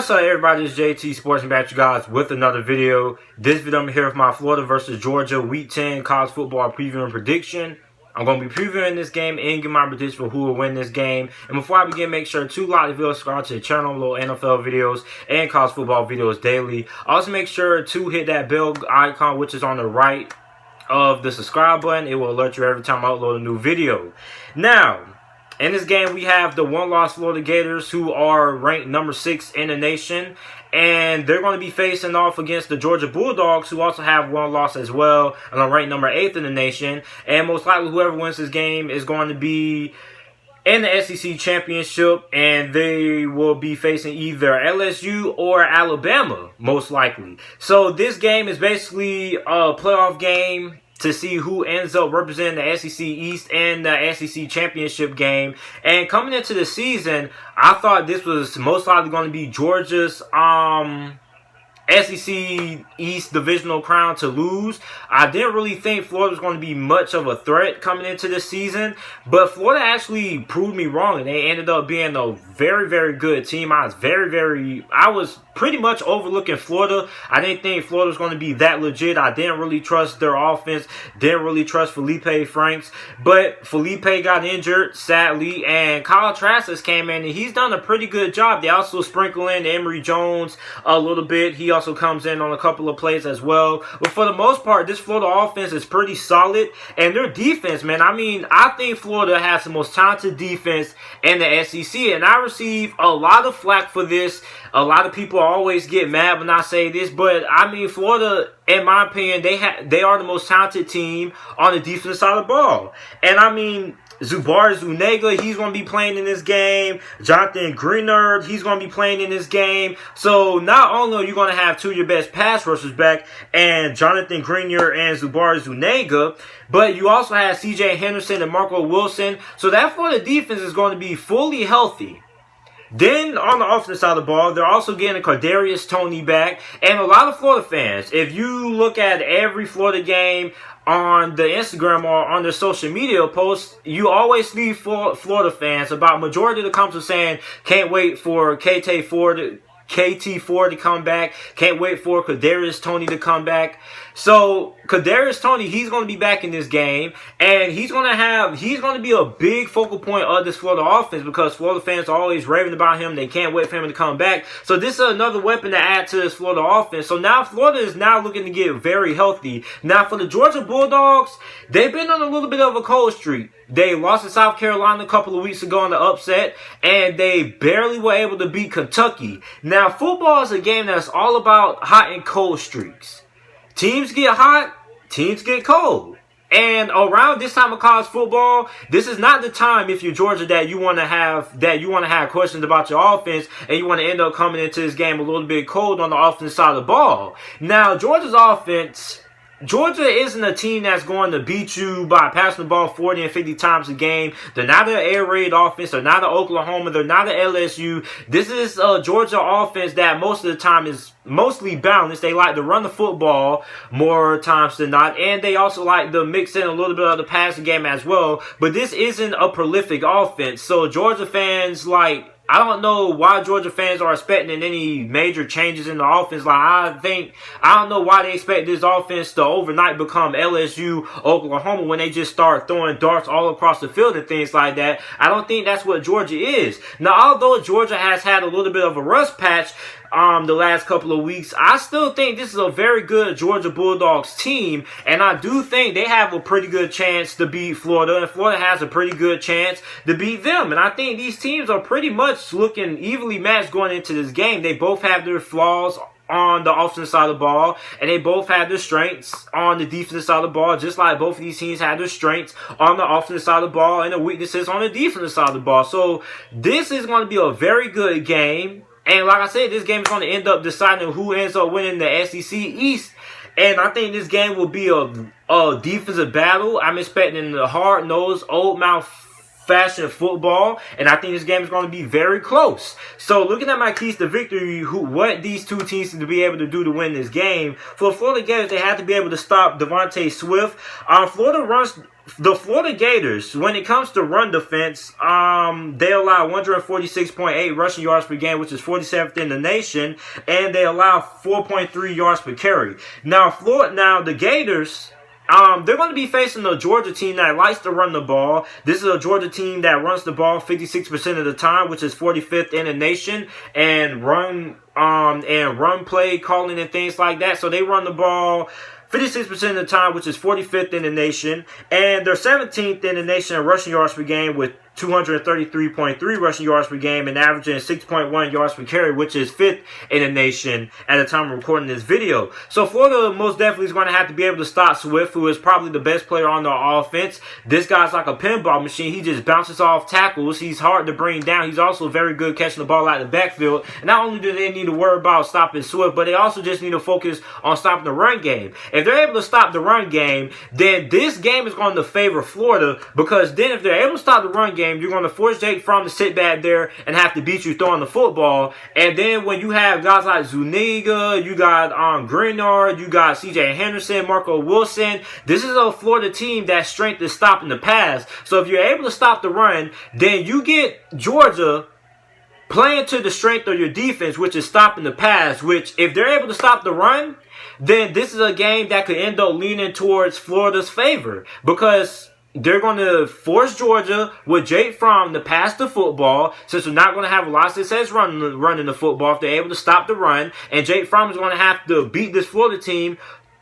What's up, everybody? It's JT Sports and back you guys with another video. This video I'm here with my Florida versus Georgia Week 10 college football preview and prediction. I'm going to be previewing this game and give my prediction for who will win this game. And before I begin, make sure to like the video, subscribe to the channel, little NFL videos and college football videos daily. Also make sure to hit that bell icon, which is on the right of the subscribe button. It will alert you every time I upload a new video. Now, in this game, we have the one-loss Florida Gators, who are ranked number 6 in the nation. And they're going to be facing off against the Georgia Bulldogs, who also have one loss as well, and are ranked number 8 in the nation. And most likely, whoever wins this game is going to be in the SEC championship, and they will be facing either LSU or Alabama, most likely. So this game is basically a playoff game to see who ends up representing the SEC East and the SEC Championship game. And coming into the season, I thought this was most likely going to be Georgia's SEC East divisional crown to lose. I didn't really think Florida was going to be much of a threat coming into this season, but Florida actually proved me wrong, and they ended up being a very, very good team. I was pretty much overlooking Florida. I didn't think Florida was going to be that legit. I didn't really trust their offense, didn't really trust Felipe Franks, but Felipe got injured, sadly, and Kyle Trask came in, and he's done a pretty good job. They also sprinkle in Emory Jones a little bit. He also comes in on a couple of plays as well. But for the most part, this Florida offense is pretty solid. And their defense, man, I think Florida has the most talented defense in the SEC. And I receive a lot of flack for this. A lot of people always get mad when I say this. But, Florida, in my opinion, they are the most talented team on the defensive side of the ball. And, Zubair Zuniga, he's going to be playing in this game. Jonathan Greenard, he's going to be playing in this game. So not only are you going to have two of your best pass rushers back, and Jonathan Greenard and Zubair Zuniga, but you also have C.J. Henderson and Marco Wilson. So that Florida defense is going to be fully healthy. Then, on the offensive side of the ball, they're also getting Kadarius Toney back. And a lot of Florida fans, if you look at every Florida game on the Instagram or on their social media posts, you always see Florida fans, about majority of the comments are saying, can't wait for KT4 to come back. Can't wait for Kadarius Toney to come back. So Kadarius Toney, he's going to be back in this game, and he's going to be a big focal point of this Florida offense, because Florida fans are always raving about him. They can't wait for him to come back. So this is another weapon to add to this Florida offense. So now Florida is now looking to get very healthy. Now for the Georgia Bulldogs, they've been on a little bit of a cold streak. They lost to South Carolina a couple of weeks ago in the upset, and they barely were able to beat Kentucky. Now, football is a game that's all about hot and cold streaks. Teams get hot, teams get cold. And around this time of college football, this is not the time, if you're Georgia, that you want to have questions about your offense, and you want to end up coming into this game a little bit cold on the offensive side of the ball. Now, Georgia isn't a team that's going to beat you by passing the ball 40 and 50 times a game. They're not an air raid offense. They're not an Oklahoma. They're not an LSU. This is a Georgia offense that most of the time is mostly balanced. They like to run the football more times than not, and they also like to mix in a little bit of the passing game as well. But this isn't a prolific offense. So Georgia fans, I don't know why Georgia fans are expecting any major changes in the offense. I don't know why they expect this offense to overnight become LSU, Oklahoma, when they just start throwing darts all across the field and things like that. I don't think that's what Georgia is. Now, although Georgia has had a little bit of a rust patch the last couple of weeks, I still think this is a very good Georgia Bulldogs team, and I do think they have a pretty good chance to beat Florida, and Florida has a pretty good chance to beat them. And I think these teams are pretty much looking evenly matched going into this game. They both have their flaws on the offensive side of the ball, and they both have their strengths on the defensive side of the ball, just like both of these teams have their strengths on the offensive side of the ball and the weaknesses on the defensive side of the ball. So this is going to be a very good game. And like I said, this game is going to end up deciding who ends up winning the SEC East. And I think this game will be a defensive battle. I'm expecting the hard-nosed, old-mouth fashion football, and I think this game is going to be very close. So looking at my keys to victory, what these two teams need to be able to do to win this game. For the Florida Gators, they have to be able to stop Devontae Swift. The Florida Gators, when it comes to run defense, they allow 146.8 rushing yards per game, which is 47th in the nation, and they allow 4.3 yards per carry. Now, the Gators, they're going to be facing a Georgia team that likes to run the ball. This is a Georgia team that runs the ball 56% of the time, which is 45th in the nation, and run play calling and things like that. So they run the ball 56% of the time, which is 45th in the nation, and they're 17th in the nation in rushing yards per game with 233.3 rushing yards per game and averaging 6.1 yards per carry, which is 5th in the nation at the time of recording this video. So Florida most definitely is going to have to be able to stop Swift, who is probably the best player on their offense. This guy's like a pinball machine. He just bounces off tackles. He's hard to bring down. He's also very good catching the ball out of the backfield. And not only do they need to worry about stopping Swift, but they also just need to focus on stopping the run game. If they're able to stop the run game, then this game is going to favor Florida, because then if they're able to stop the run game, you're going to force Jake Fromm to sit back there and have to beat you throwing the football. And then when you have guys like Zuniga, you got Greenard, you got C.J. Henderson, Marco Wilson, this is a Florida team that's strength is stopping the pass. So if you're able to stop the run, then you get Georgia playing to the strength of your defense, which is stopping the pass, which if they're able to stop the run, then this is a game that could end up leaning towards Florida's favor, because they're going to force Georgia with Jake Fromm to pass the football, since they're not going to have a lot of success running the football if they're able to stop the run. And Jake Fromm is going to have to beat this Florida team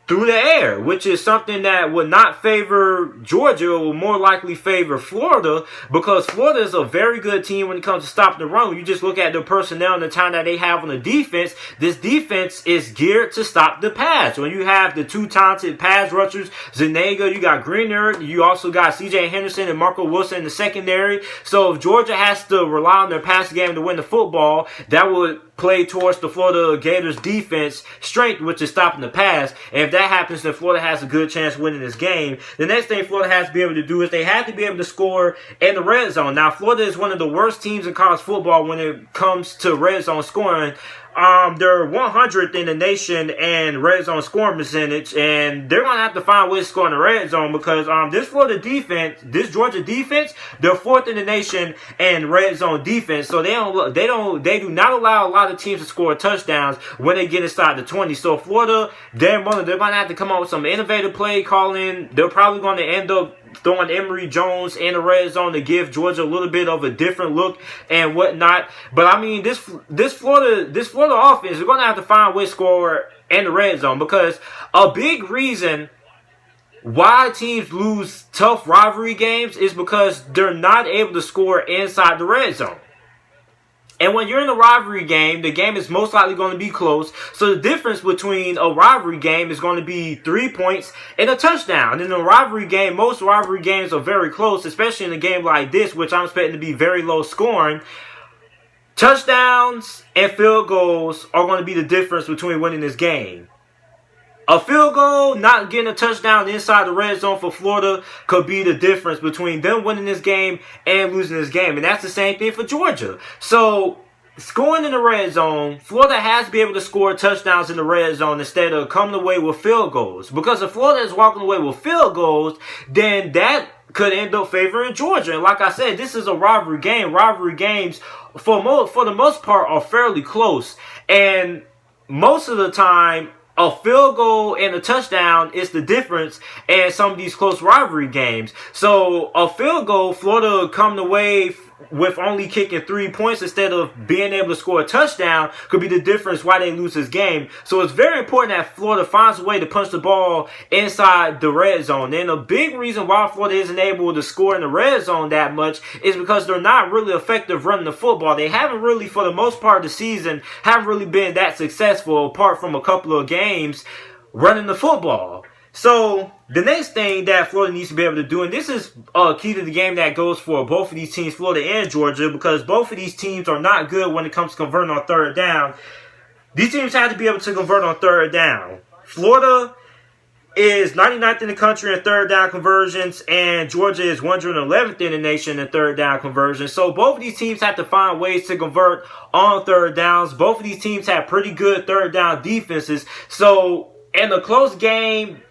through the air, which is something that would not favor Georgia, or will more likely favor Florida, because Florida is a very good team when it comes to stopping the run. When you just look at the personnel and the time that they have on the defense, this defense is geared to stop the pass. When you have the two talented pass rushers, Zuniga, you got Greenard, you also got C.J. Henderson and Marco Wilson in the secondary. So if Georgia has to rely on their pass game to win the football, that would play towards the Florida Gators defense strength, which is stopping the pass. And if that happens, then Florida has a good chance of winning this game. The next thing Florida has to be able to do is they have to be able to score in the red zone. Now, Florida is one of the worst teams in college football when it comes to red zone scoring. They're 100th in the nation in red zone scoring percentage, and they're gonna have to find ways to score in the red zone, because this Florida defense, this Georgia defense, they're 4th in the nation in red zone defense. So they do not allow a lot of teams to score touchdowns when they get inside the 20. So Florida, they're gonna have to come up with some innovative play calling. They're probably going to end up throwing Emory Jones in the red zone to give Georgia a little bit of a different look and whatnot. But I mean, this Florida offense is going to have to find a way to score in the red zone, because a big reason why teams lose tough rivalry games is because they're not able to score inside the red zone. And when you're in a rivalry game, the game is most likely going to be close. So the difference between a rivalry game is going to be 3 points and a touchdown. And in a rivalry game, most rivalry games are very close, especially in a game like this, which I'm expecting to be very low scoring. Touchdowns and field goals are going to be the difference between winning this game. A field goal, not getting a touchdown inside the red zone for Florida, could be the difference between them winning this game and losing this game. And that's the same thing for Georgia. So, scoring in the red zone, Florida has to be able to score touchdowns in the red zone instead of coming away with field goals. Because if Florida is walking away with field goals, then that could end up favoring Georgia. And like I said, this is a rivalry game. Rivalry games, for the most part, are fairly close. And most of the time, a field goal and a touchdown is the difference in some of these close rivalry games. So a field goal, Florida coming away with only kicking 3 points instead of being able to score a touchdown, could be the difference why they lose this game. So it's very important that Florida finds a way to punch the ball inside the red zone. And a big reason why Florida isn't able to score in the red zone that much is because they're not really effective running the football. They haven't really, for the most part of the season, haven't really been that successful, apart from a couple of games, running the football. So the next thing that Florida needs to be able to do, and this is key to the game that goes for both of these teams, Florida and Georgia, because both of these teams are not good when it comes to converting on third down. These teams have to be able to convert on third down. Florida is 99th in the country in third down conversions, and Georgia is 111th in the nation in third down conversions. So both of these teams have to find ways to convert on third downs. Both of these teams have pretty good third down defenses. So in a close game,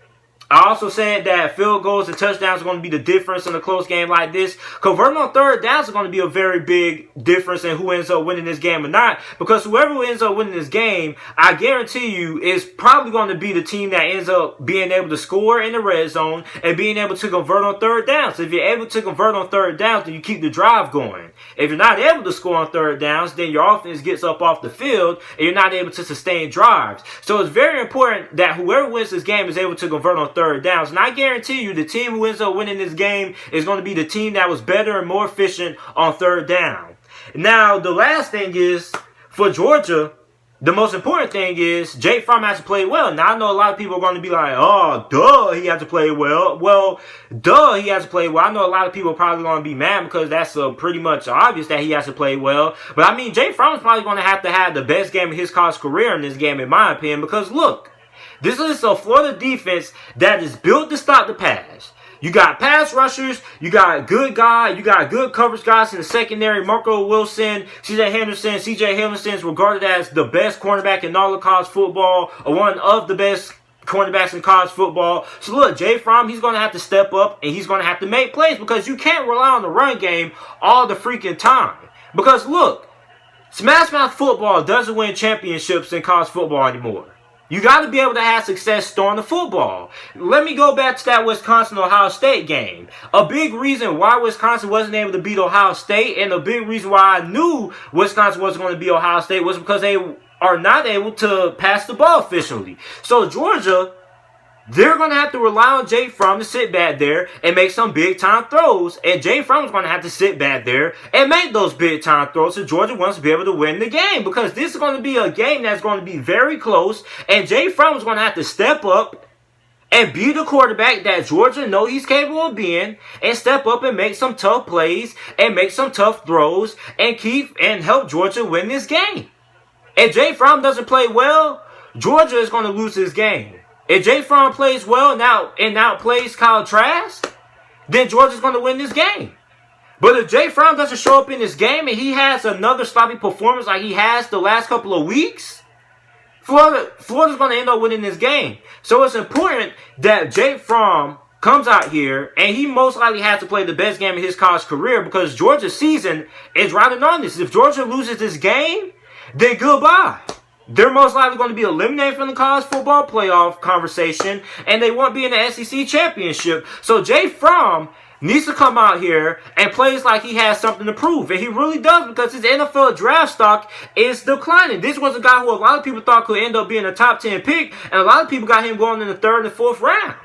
I also said that field goals and touchdowns are going to be the difference in a close game like this. Converting on third downs is going to be a very big difference in who ends up winning this game or not. Because whoever ends up winning this game, I guarantee you, is probably going to be the team that ends up being able to score in the red zone and being able to convert on third downs. If you're able to convert on third downs, then you keep the drive going. If you're not able to score on third downs, then your offense gets up off the field and you're not able to sustain drives. So it's very important that whoever wins this game is able to convert on third downs. And I guarantee you, the team who ends up winning this game is going to be the team that was better and more efficient on third down. Now, the last thing is, for Georgia, the most important thing is Jake Fromm has to play well. Now, I know a lot of people are going to be like, oh, duh, he has to play well. Well, duh, he has to play well. I know a lot of people are probably going to be mad because that's pretty much obvious that he has to play well. But, I mean, Jake Fromm is probably going to have the best game of his college career in this game, in my opinion, because, look, this is a Florida defense that is built to stop the pass. You got pass rushers, you got good guys, you got good coverage guys in the secondary. Marco Wilson, CJ Henderson is regarded as the best cornerback in all of college football, or one of the best cornerbacks in college football. So look, Jay Fromm, he's going to have to step up and he's going to have to make plays because you can't rely on the run game all the freaking time. Because look, smash mouth football doesn't win championships in college football anymore. You got to be able to have success throwing the football. Let me go back to that Wisconsin-Ohio State game. A big reason why Wisconsin wasn't able to beat Ohio State, and a big reason why I knew Wisconsin wasn't going to beat Ohio State, was because they are not able to pass the ball efficiently. So Georgia, they're going to have to rely on Jay Fromm to sit back there and make some big-time throws. And Jay Fromm is going to have to sit back there and make those big-time throws so Georgia wants to be able to win the game. Because this is going to be a game that's going to be very close. And Jay Fromm is going to have to step up and be the quarterback that Georgia know he's capable of being. And step up and make some tough plays and make some tough throws and help Georgia win this game. If Jay Fromm doesn't play well, Georgia is going to lose this game. If Jay Fromm plays well and outplays Kyle Trask, then Georgia's going to win this game. But if Jay Fromm doesn't show up in this game and he has another sloppy performance like he has the last couple of weeks, Florida's going to end up winning this game. So it's important that Jay Fromm comes out here and he most likely has to play the best game of his college career because Georgia's season is riding on this. If Georgia loses this game, then goodbye. They're most likely going to be eliminated from the college football playoff conversation, and they won't be in the SEC championship. So Jay Fromm needs to come out here and plays like he has something to prove. And he really does, because his NFL draft stock is declining. This was a guy who a lot of people thought could end up being a top 10 pick, and a lot of people got him going in the 3rd and 4th round.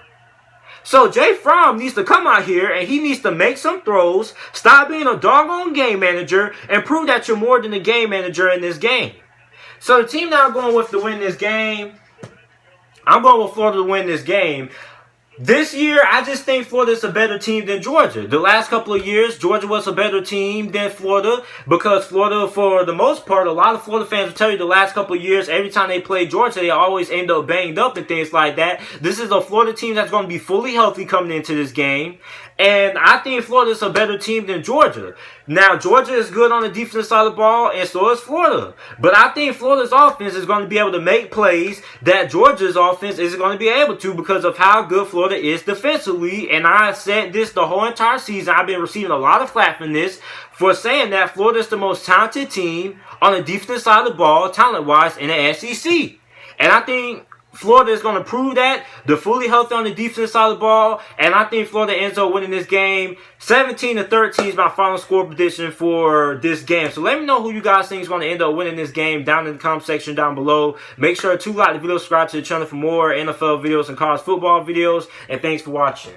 So Jay Fromm needs to come out here and he needs to make some throws, stop being a doggone game manager, and prove that you're more than a game manager in this game. So the team that I'm going with to win this game, I'm going with Florida to win this game. This year, I just think Florida's a better team than Georgia. The last couple of years, Georgia was a better team than Florida because Florida, for the most part, a lot of Florida fans will tell you the last couple of years, every time they play Georgia, they always end up banged up and things like that. This is a Florida team that's going to be fully healthy coming into this game. And I think Florida's a better team than Georgia. Now, Georgia is good on the defensive side of the ball, and so is Florida. But I think Florida's offense is going to be able to make plays that Georgia's offense isn't going to be able to because of how good Florida is defensively. And I said this the whole entire season. I've been receiving a lot of flack from this for saying that Florida is the most talented team on the defensive side of the ball, talent-wise, in the SEC. And I think Florida is going to prove that. They're fully healthy on the defensive side of the ball. And I think Florida ends up winning this game. 17-13 is my final score prediction for this game. So let me know who you guys think is going to end up winning this game down in the comment section down below. Make sure to like the video, subscribe to the channel for more NFL videos and college football videos. And thanks for watching.